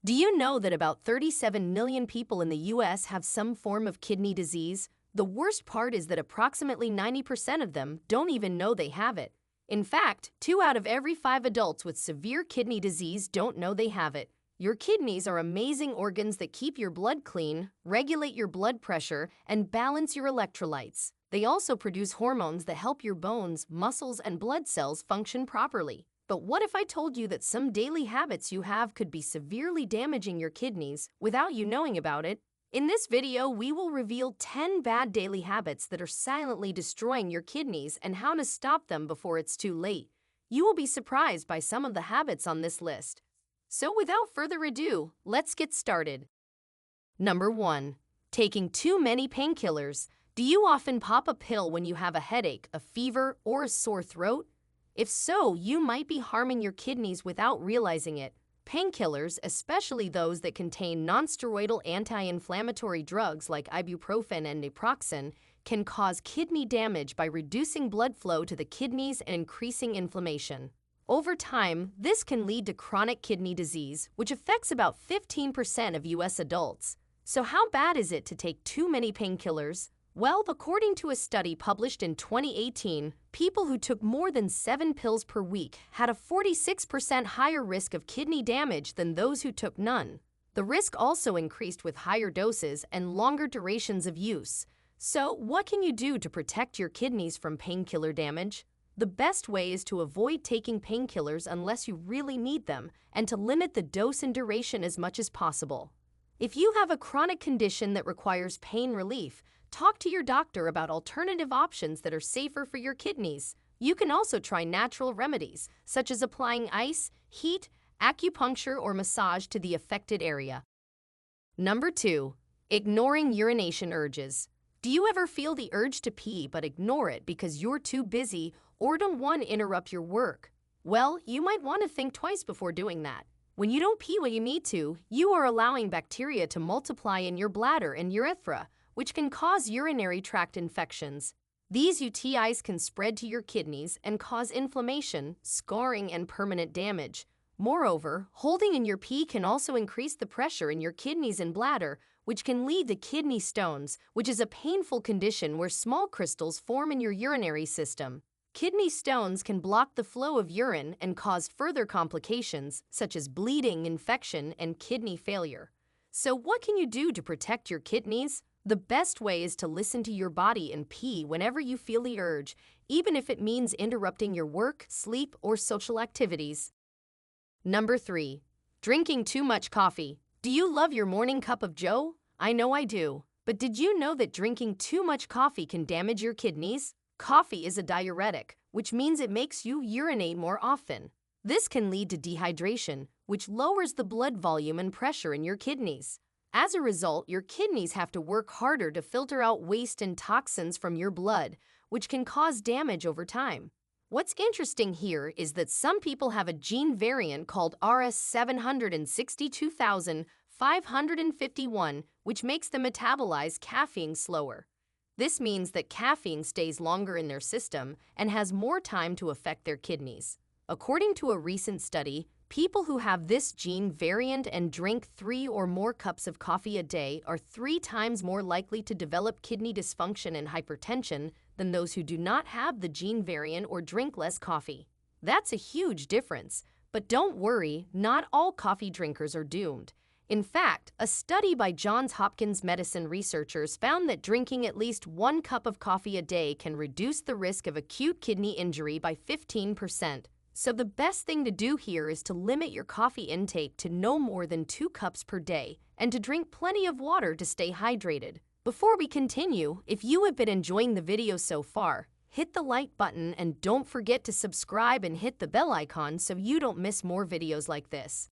Do you know that about 37 million people in the US have some form of kidney disease? The worst part is that approximately 90% of them don't even know they have it. In fact, 2 out of every 5 adults with severe kidney disease don't know they have it. Your kidneys are amazing organs that keep your blood clean, regulate your blood pressure, and balance your electrolytes. They also produce hormones that help your bones, muscles, and blood cells function properly. But what if I told you that some daily habits you have could be severely damaging your kidneys without you knowing about it? In this video, we will reveal 10 bad daily habits that are silently destroying your kidneys and how to stop them before it's too late. You will be surprised by some of the habits on this list. So without further ado, let's get started. Number 1. Taking too many painkillers. Do you often pop a pill when you have a headache, a fever, or a sore throat? If so, you might be harming your kidneys without realizing it. Painkillers, especially those that contain nonsteroidal anti-inflammatory drugs like ibuprofen and naproxen, can cause kidney damage by reducing blood flow to the kidneys and increasing inflammation. Over time, this can lead to chronic kidney disease, which affects about 15% of US adults. So how bad is it to take too many painkillers? Well, according to a study published in 2018, people who took more than 7 pills per week had a 46% higher risk of kidney damage than those who took none. The risk also increased with higher doses and longer durations of use. So, what can you do to protect your kidneys from painkiller damage? The best way is to avoid taking painkillers unless you really need them and to limit the dose and duration as much as possible. If you have a chronic condition that requires pain relief, talk to your doctor about alternative options that are safer for your kidneys. You can also try natural remedies, such as applying ice, heat, acupuncture, or massage to the affected area. Number 2. Ignoring urination urges. Do you ever feel the urge to pee but ignore it because you're too busy or don't want to interrupt your work? Well, you might want to think twice before doing that. When you don't pee when you need to, you are allowing bacteria to multiply in your bladder and urethra, which can cause urinary tract infections. These UTIs can spread to your kidneys and cause inflammation, scarring, and permanent damage. Moreover, holding in your pee can also increase the pressure in your kidneys and bladder, which can lead to kidney stones, which is a painful condition where small crystals form in your urinary system. Kidney stones can block the flow of urine and cause further complications, such as bleeding, infection, and kidney failure. So what can you do to protect your kidneys? The best way is to listen to your body and pee whenever you feel the urge, even if it means interrupting your work, sleep, or social activities. Number 3. Drinking too much coffee. Do you love your morning cup of joe? I know I do. But did you know that drinking too much coffee can damage your kidneys? Coffee is a diuretic, which means it makes you urinate more often. This can lead to dehydration, which lowers the blood volume and pressure in your kidneys. As a result, your kidneys have to work harder to filter out waste and toxins from your blood, which can cause damage over time. What's interesting here is that some people have a gene variant called RS762551, which makes them metabolize caffeine slower. This means that caffeine stays longer in their system and has more time to affect their kidneys. According to a recent study, people who have this gene variant and drink 3 or more cups of coffee a day are 3 times more likely to develop kidney dysfunction and hypertension than those who do not have the gene variant or drink less coffee. That's a huge difference, but don't worry, not all coffee drinkers are doomed. In fact, a study by Johns Hopkins medicine researchers found that drinking at least 1 cup of coffee a day can reduce the risk of acute kidney injury by 15%. So the best thing to do here is to limit your coffee intake to no more than 2 cups per day and to drink plenty of water to stay hydrated. Before we continue, if you have been enjoying the video so far, hit the like button and don't forget to subscribe and hit the bell icon so you don't miss more videos like this.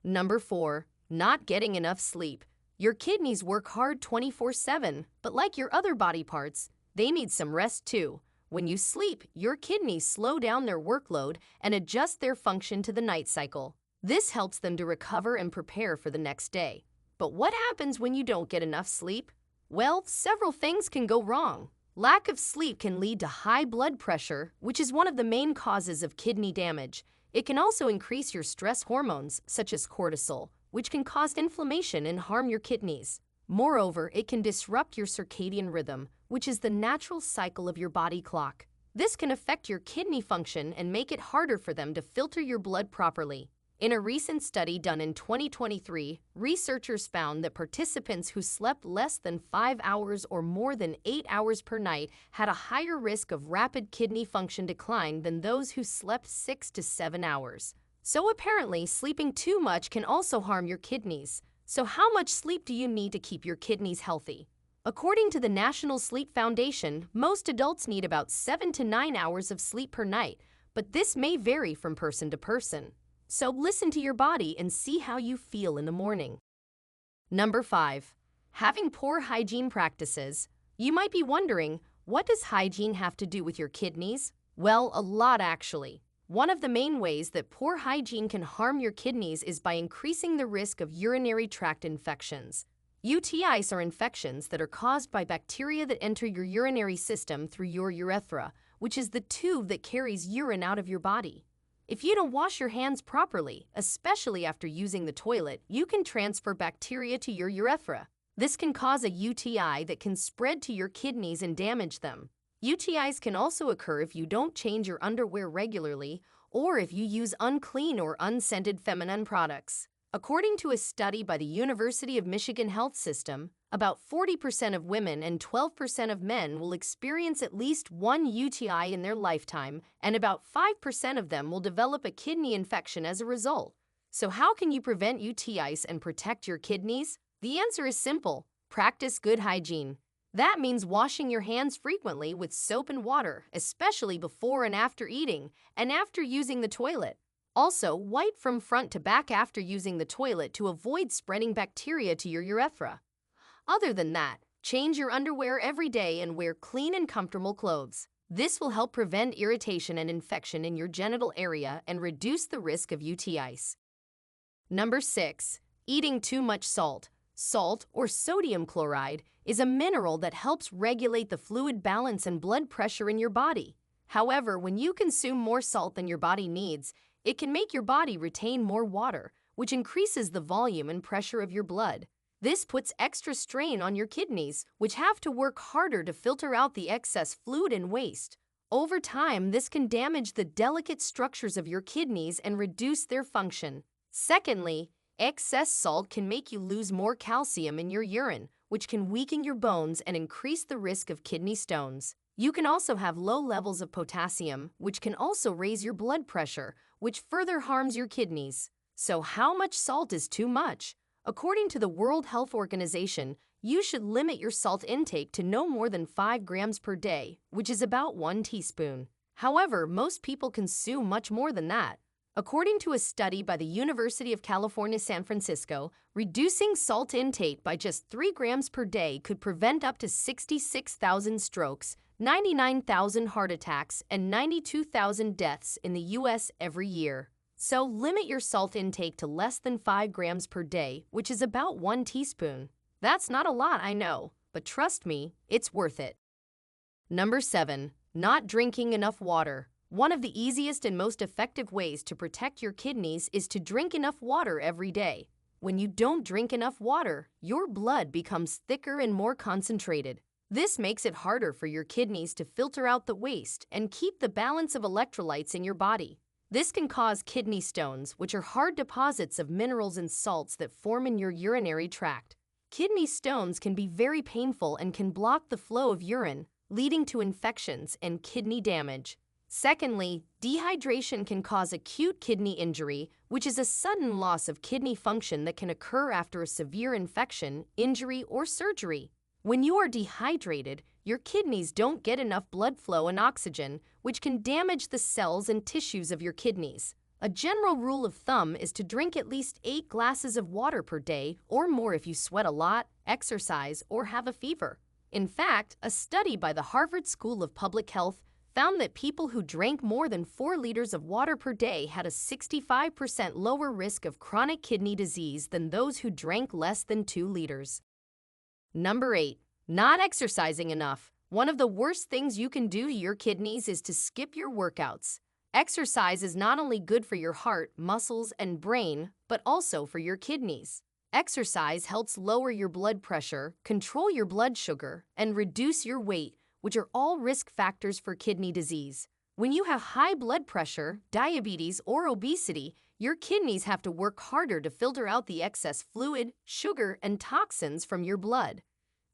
Number 4. Not getting enough sleep. Your kidneys work hard 24/7, but like your other body parts, they need some rest too. When you sleep, your kidneys slow down their workload and adjust their function to the night cycle. This helps them to recover and prepare for the next day. But what happens when you don't get enough sleep? Well, several things can go wrong. Lack of sleep can lead to high blood pressure, which is one of the main causes of kidney damage. It can also increase your stress hormones, such as cortisol, which can cause inflammation and harm your kidneys. Moreover, it can disrupt your circadian rhythm, which is the natural cycle of your body clock. This can affect your kidney function and make it harder for them to filter your blood properly. In a recent study done in 2023, researchers found that participants who slept less than 5 hours or more than 8 hours per night had a higher risk of rapid kidney function decline than those who slept 6 to 7 hours. So apparently, sleeping too much can also harm your kidneys. So how much sleep do you need to keep your kidneys healthy? According to the National Sleep Foundation, most adults need about 7 to 9 hours of sleep per night, but this may vary from person to person. So listen to your body and see how you feel in the morning. Number 5. Having poor hygiene practices. You might be wondering, what does hygiene have to do with your kidneys? Well, a lot actually. One of the main ways that poor hygiene can harm your kidneys is by increasing the risk of urinary tract infections. UTIs are infections that are caused by bacteria that enter your urinary system through your urethra, which is the tube that carries urine out of your body. If you don't wash your hands properly, especially after using the toilet, you can transfer bacteria to your urethra. This can cause a UTI that can spread to your kidneys and damage them. UTIs can also occur if you don't change your underwear regularly or if you use unclean or unscented feminine products. According to a study by the University of Michigan Health System, about 40% of women and 12% of men will experience at least one UTI in their lifetime, and about 5% of them will develop a kidney infection as a result. So how can you prevent UTIs and protect your kidneys? The answer is simple: practice good hygiene. That means washing your hands frequently with soap and water, especially before and after eating, and after using the toilet. Also, wipe from front to back after using the toilet to avoid spreading bacteria to your urethra. Other than that, change your underwear every day and wear clean and comfortable clothes. This will help prevent irritation and infection in your genital area and reduce the risk of UTIs. Number 6. Eating too much salt. Salt, or sodium chloride, is a mineral that helps regulate the fluid balance and blood pressure in your body. However, when you consume more salt than your body needs, it can make your body retain more water, which increases the volume and pressure of your blood. This puts extra strain on your kidneys, which have to work harder to filter out the excess fluid and waste. Over time, this can damage the delicate structures of your kidneys and reduce their function. Secondly, excess salt can make you lose more calcium in your urine, which can weaken your bones and increase the risk of kidney stones. You can also have low levels of potassium, which can also raise your blood pressure, which further harms your kidneys. So how much salt is too much? According to the World Health Organization, you should limit your salt intake to no more than 5 grams per day, which is about 1 teaspoon. However, most people consume much more than that. According to a study by the University of California, San Francisco, reducing salt intake by just 3 grams per day could prevent up to 66,000 strokes, 99,000 heart attacks, and 92,000 deaths in the U.S. every year. So limit your salt intake to less than 5 grams per day, which is about 1 teaspoon. That's not a lot, I know, but trust me, it's worth it. Number 7. Not drinking enough water. One of the easiest and most effective ways to protect your kidneys is to drink enough water every day. When you don't drink enough water, your blood becomes thicker and more concentrated. This makes it harder for your kidneys to filter out the waste and keep the balance of electrolytes in your body. This can cause kidney stones, which are hard deposits of minerals and salts that form in your urinary tract. Kidney stones can be very painful and can block the flow of urine, leading to infections and kidney damage. Secondly, dehydration can cause acute kidney injury, which is a sudden loss of kidney function that can occur after a severe infection, injury, or surgery. When you are dehydrated, your kidneys don't get enough blood flow and oxygen, which can damage the cells and tissues of your kidneys. A general rule of thumb is to drink at least 8 glasses of water per day or more if you sweat a lot, exercise, or have a fever. In fact, a study by the Harvard School of Public Health found that people who drank more than 4 liters of water per day had a 65% lower risk of chronic kidney disease than those who drank less than 2 liters. Number 8. Not exercising enough. One of the worst things you can do to your kidneys is to skip your workouts. Exercise is not only good for your heart, muscles, and brain, but also for your kidneys. Exercise helps lower your blood pressure, control your blood sugar, and reduce your weight, which are all risk factors for kidney disease. When you have high blood pressure, diabetes, or obesity, your kidneys have to work harder to filter out the excess fluid, sugar, and toxins from your blood.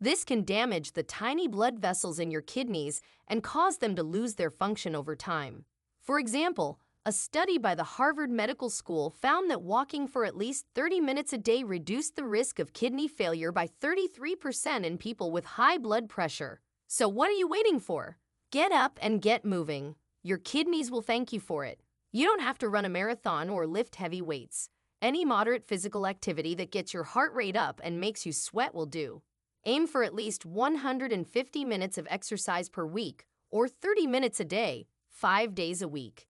This can damage the tiny blood vessels in your kidneys and cause them to lose their function over time. For example, a study by the Harvard Medical School found that walking for at least 30 minutes a day reduced the risk of kidney failure by 33% in people with high blood pressure. So what are you waiting for? Get up and get moving. Your kidneys will thank you for it. You don't have to run a marathon or lift heavy weights. Any moderate physical activity that gets your heart rate up and makes you sweat will do. Aim for at least 150 minutes of exercise per week, or 30 minutes a day, 5 days a week.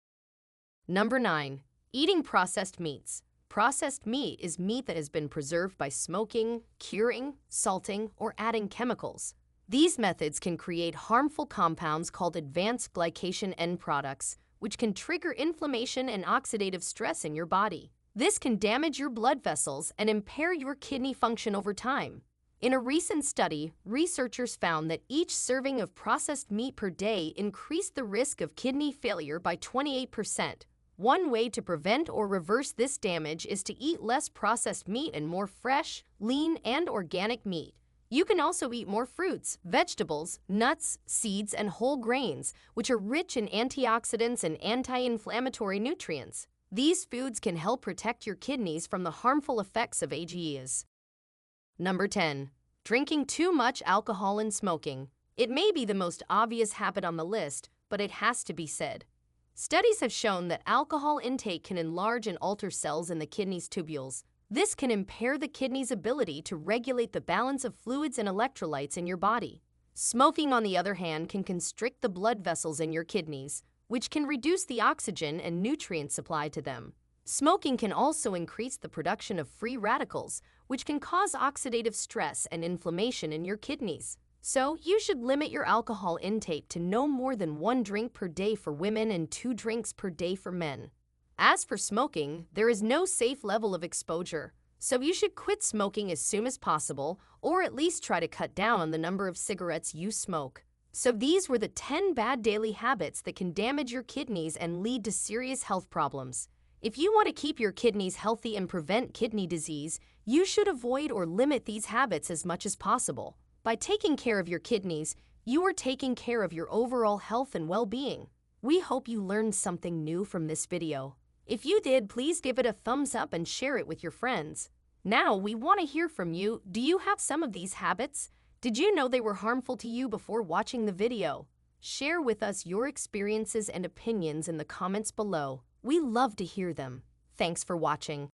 Number 9. Eating processed meats. Processed meat is meat that has been preserved by smoking, curing, salting, or adding chemicals. These methods can create harmful compounds called advanced glycation end products, which can trigger inflammation and oxidative stress in your body. This can damage your blood vessels and impair your kidney function over time. In a recent study, researchers found that each serving of processed meat per day increased the risk of kidney failure by 28%. One way to prevent or reverse this damage is to eat less processed meat and more fresh, lean, and organic meat. You can also eat more fruits, vegetables, nuts, seeds, and whole grains, which are rich in antioxidants and anti-inflammatory nutrients. These foods can help protect your kidneys from the harmful effects of AGEs. Number 10. Drinking too much alcohol and smoking. It may be the most obvious habit on the list, but it has to be said. Studies have shown that alcohol intake can enlarge and alter cells in the kidney's tubules. This can impair the kidney's ability to regulate the balance of fluids and electrolytes in your body. Smoking, on the other hand, can constrict the blood vessels in your kidneys, which can reduce the oxygen and nutrient supply to them. Smoking can also increase the production of free radicals, which can cause oxidative stress and inflammation in your kidneys. So, you should limit your alcohol intake to no more than 1 drink per day for women and 2 drinks per day for men. As for smoking, there is no safe level of exposure, so you should quit smoking as soon as possible, or at least try to cut down on the number of cigarettes you smoke. So these were the 10 bad daily habits that can damage your kidneys and lead to serious health problems. If you want to keep your kidneys healthy and prevent kidney disease, you should avoid or limit these habits as much as possible. By taking care of your kidneys, you are taking care of your overall health and well-being. We hope you learned something new from this video. If you did, please give it a thumbs up and share it with your friends. Now, we want to hear from you. Do you have some of these habits? Did you know they were harmful to you before watching the video? Share with us your experiences and opinions in the comments below. We love to hear them. Thanks for watching.